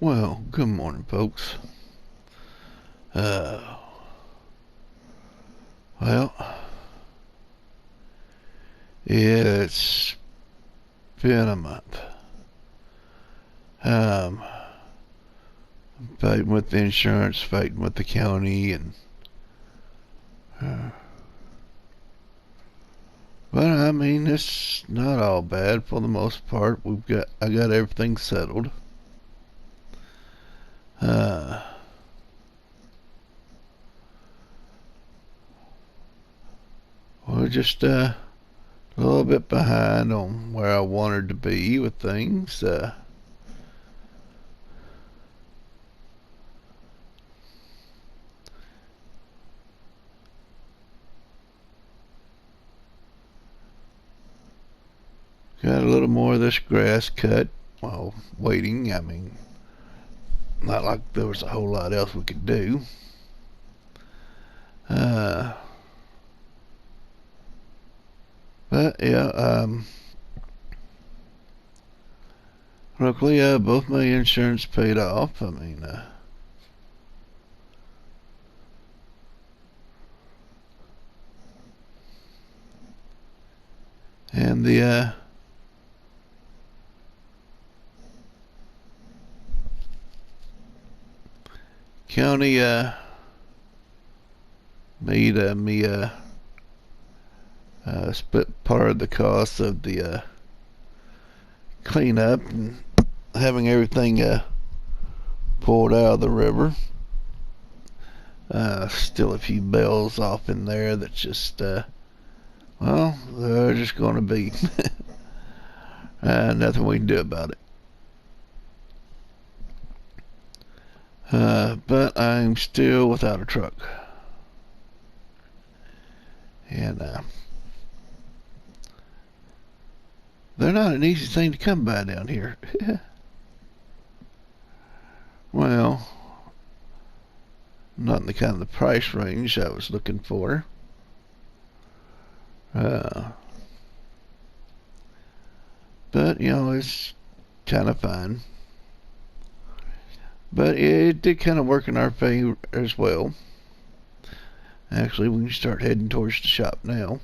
Well, good morning, folks. Uh, well, it's been a month. Um, Fighting with the insurance, fighting with the county, and uh, but I mean, it's not all bad for the most part. I got everything settled. Uh, we're just a little bit behind on where I wanted to be with things. Got a little more of this grass cut while waiting. I mean, not like there was a whole lot else we could do. Uh, but yeah, luckily, both my insurance paid off. I mean, and the county made me split part of the cost of the cleanup and having everything pulled out of the river. Still a few bells off in there that's just, well, they're just going to be. Nothing we can do about it. But I'm still without a truck. And they're not an easy thing to come by down here. Well, not in the kind of the price range I was looking for. But, you know, it's kind of fine. But it did kind of work in our favor as well. Actually, we can start heading towards the shop now.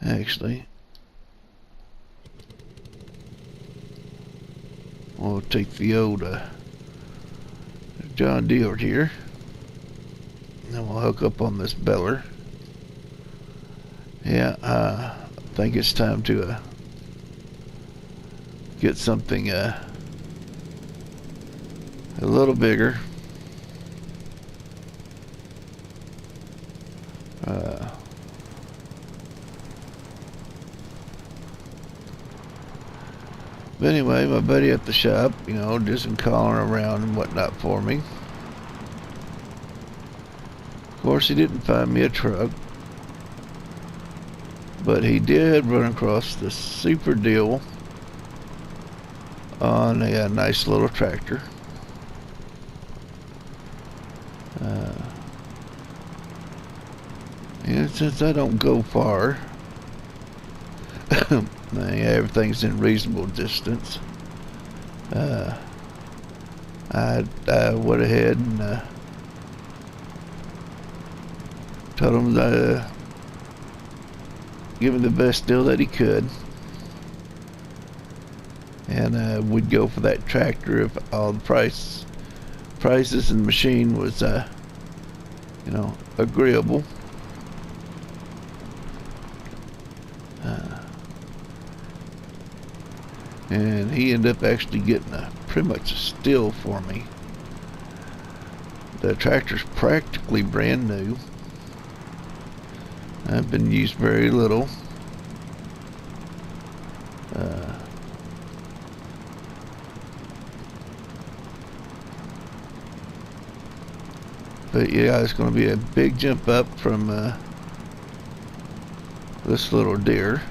Actually, we'll take the old John Deere here. And then we'll hook up on this beller. Yeah, I think it's time to get something a little bigger. But anyway, my buddy at the shop, you know, did some calling around and whatnot for me. Of course, he didn't find me a truck, but he did run across the super deal on a nice little tractor. And since I don't go far, everything's in reasonable distance. I went ahead and told him to give me the best deal that he could, and we'd go for that tractor if all the prices and the machine was, you know, agreeable. And he ended up actually getting pretty much a steal for me. The tractor's practically brand new. I've been used very little. But yeah, it's going to be a big jump up from this little Deere.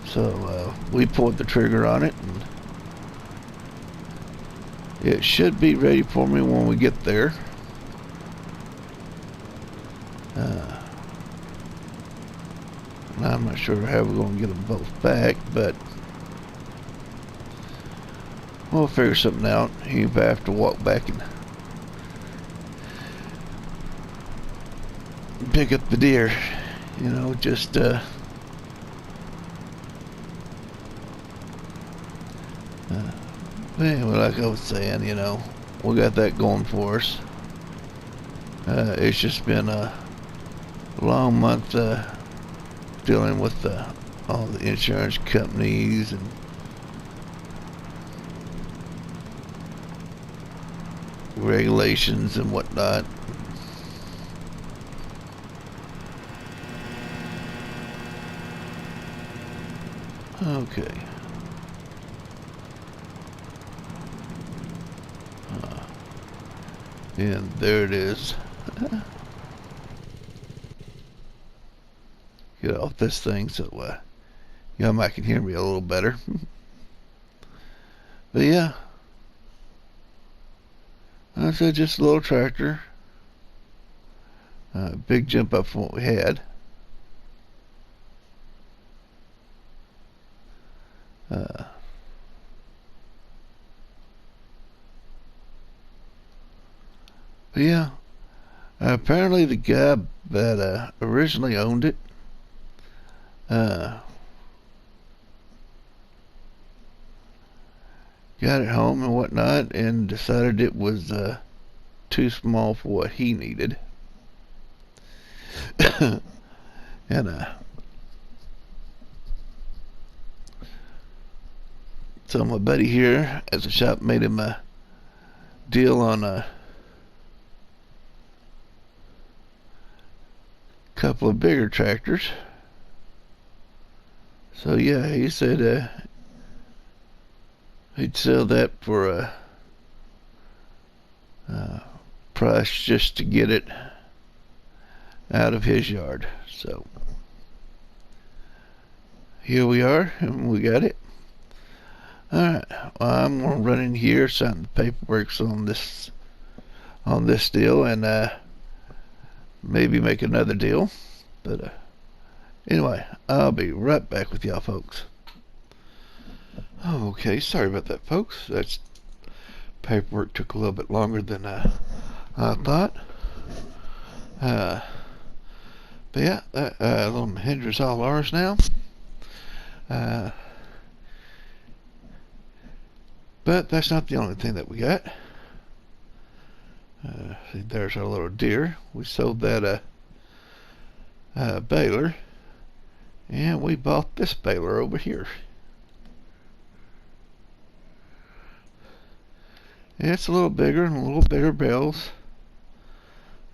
So we pulled the trigger on it, and it should be ready for me when we get there. I'm not sure how we're going to get them both back, but we'll figure something out. If I have to walk back and pick up the deer, you know, just anyway, like I was saying, you know, we got that going for us. It's just been a long month dealing with all the insurance companies and regulations and whatnot. Okay. And there it is. Get off this thing so y'all might can hear me a little better. But yeah, that's just a little tractor. Big jump up from what we had. But yeah, apparently the guy that originally owned it got it home and whatnot and decided it was too small for what he needed. And so my buddy here at the shop made him a deal on a couple of bigger tractors. So yeah, he said he'd sell that for a price just to get it out of his yard. So here we are, and we got it. Alright, well, I'm gonna run in here, sign the paperwork on this deal, and maybe make another deal. But anyway, I'll be right back with y'all folks. Okay, sorry about that, folks. That's paperwork took a little bit longer than I thought. But yeah, that little Mahindra's all ours now. But that's not the only thing that we got. There's our little deer. We sold that baler, and we bought this baler over here. Yeah, it's a little bigger and a little bigger bells,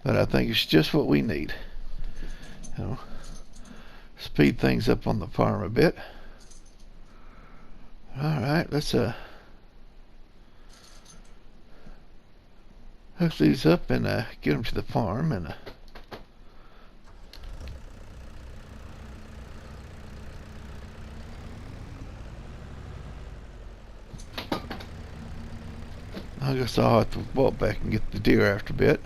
but I think it's just what we need. You know, speed things up on the farm a bit. All right, let's hook these up and get them to the farm, and I guess I'll have to walk back and get the deer after a bit.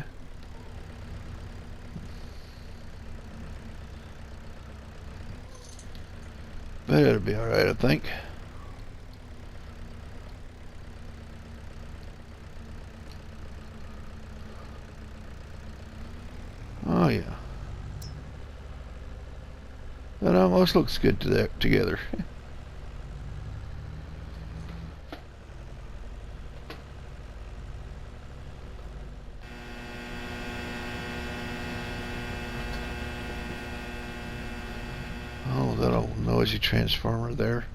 But it'll be alright, I think. Oh yeah. That almost looks good together. Oh, that old noisy transformer there.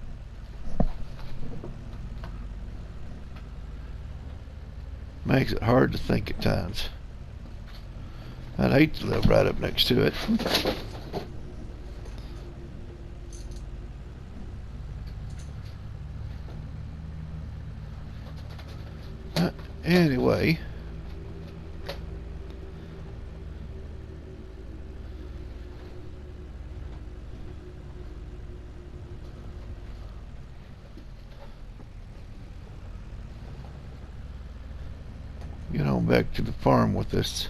Makes it hard to think at times. I'd hate to live right up next to it. Anyway, get on back to the farm with this.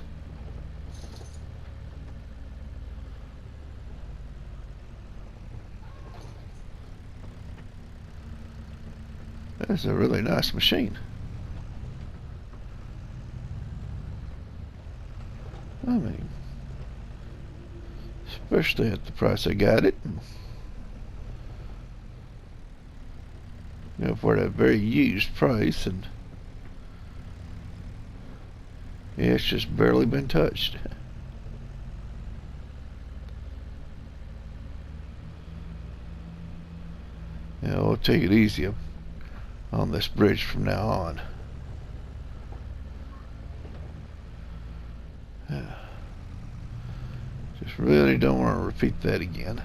That's a really nice machine. I mean, especially at the price I got it. You know, for that very used price, and yeah, it's just barely been touched. Yeah, we'll take it easy on this bridge from now on. Yeah. Just really don't want to repeat that again.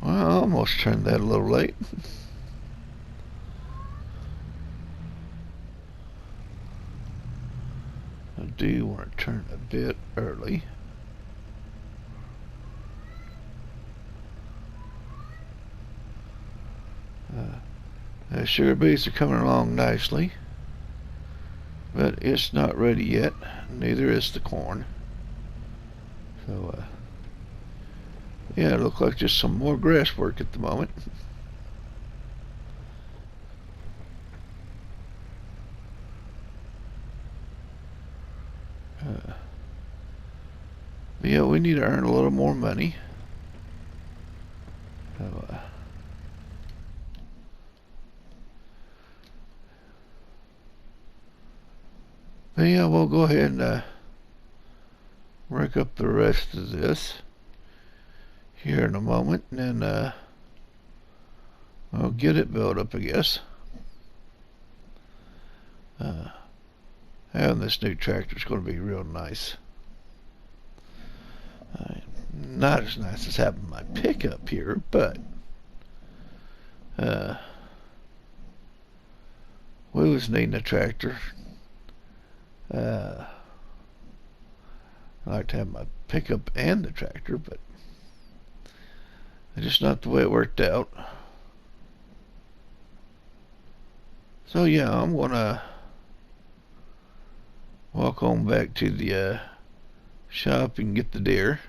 Well, I almost turned that a little late. I do want to turn a bit early. The sugar beets are coming along nicely, but it's not ready yet. Neither is the corn. So, yeah, it looks like just some more grass work at the moment. But yeah, we need to earn a little more money. So, but yeah, we'll go ahead and work up the rest of this here in a moment, and then I'll get it built up, I guess. Having this new tractor is going to be real nice. Not as nice as having my pickup here, but we was needing a tractor. I like to have my pickup and the tractor, but it's just not the way it worked out. So yeah, I'm gonna walk on back to the shop and get the deer,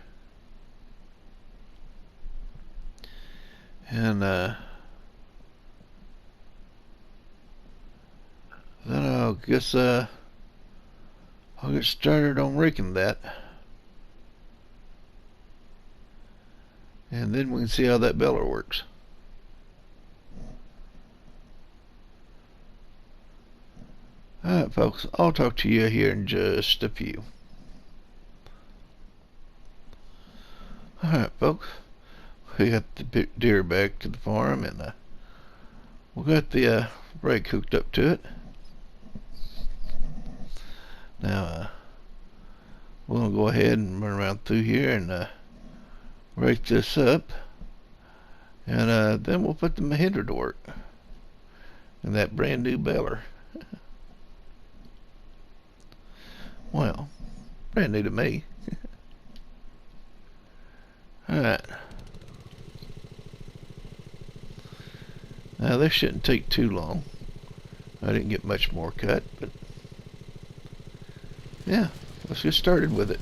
and then I guess I'll get started on raking that, and then we can see how that baler works. Alright folks, I'll talk to you here in just a few. Alright folks, we got the deer back at the farm, and we got the brake hooked up to it. Now we're going to go ahead and run around through here and rake this up, and then we'll put the Mahindra to work in that brand new baler. Well, brand new to me. Alright. Now this shouldn't take too long. I didn't get much more cut, but yeah, let's get started with it.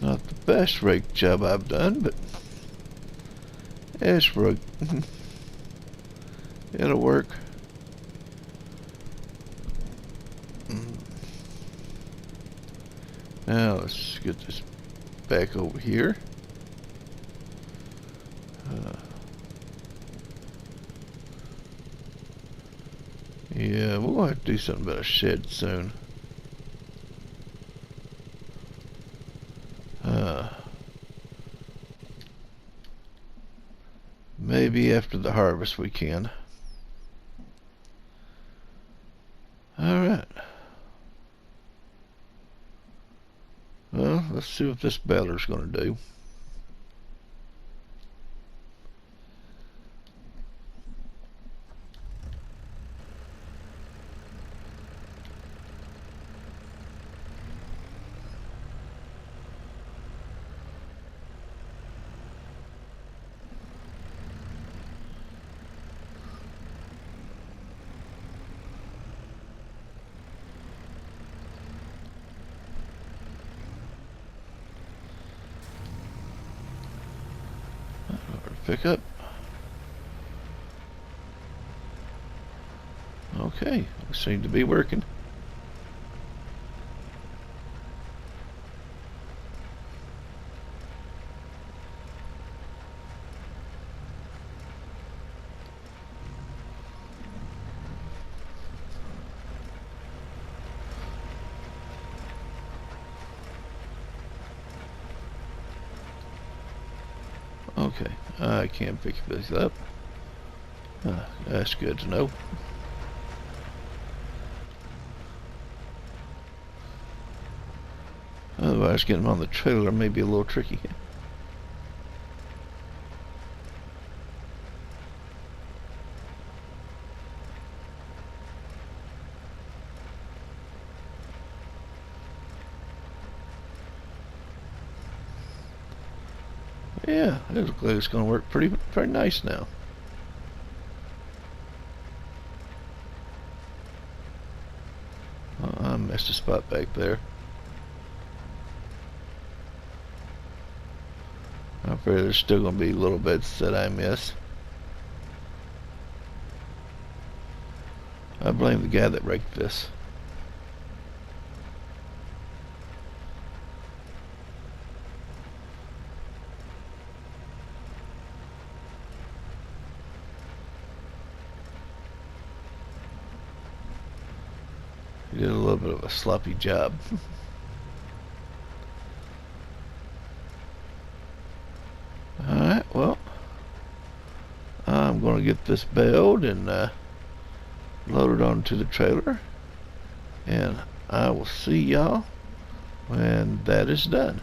Not the best rake job I've done, but it's rake. It'll work. Now let's get this back over here. Yeah, we're going to have to do something about a shed soon. Maybe after the harvest we can. Alright. Well, let's see what this baler's going to do. Pick up. Okay, we seem to be working. Okay, I can't pick this up. That's good to know. Otherwise, getting them on the trailer may be a little tricky. Yeah, it looks like it's going to work pretty nice now. I missed a spot back there. I'm afraid there's still going to be little bits that I miss. I blame the guy that raked this. He did a little bit of a sloppy job. Alright, well, I'm going to get this baled and load it onto the trailer. And I will see y'all when that is done.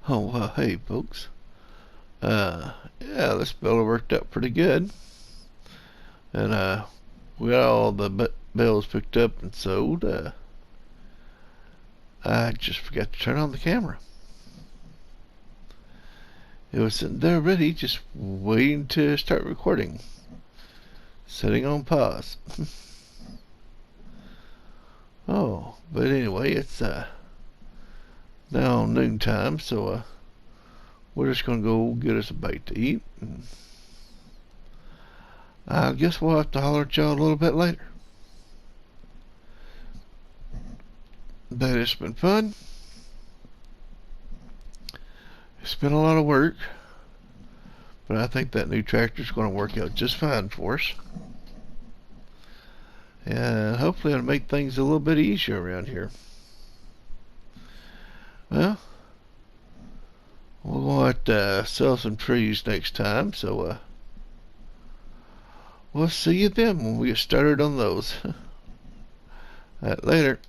Oh, well, hey, folks. Yeah, this baler worked out pretty good. And, we got all the bales picked up and sold. I just forgot to turn on the camera. It was sitting there ready, just waiting to start recording. Setting on pause. Oh, but anyway, it's, now noontime, so we're just gonna go get us a bite to eat. And I guess we'll have to holler at y'all a little bit later. But it's been fun. It's been a lot of work, but I think that new tractor's going to work out just fine for us. And hopefully it'll make things a little bit easier around here. Well, we're going to sell some trees next time, so we'll see you then when we get started on those. Later.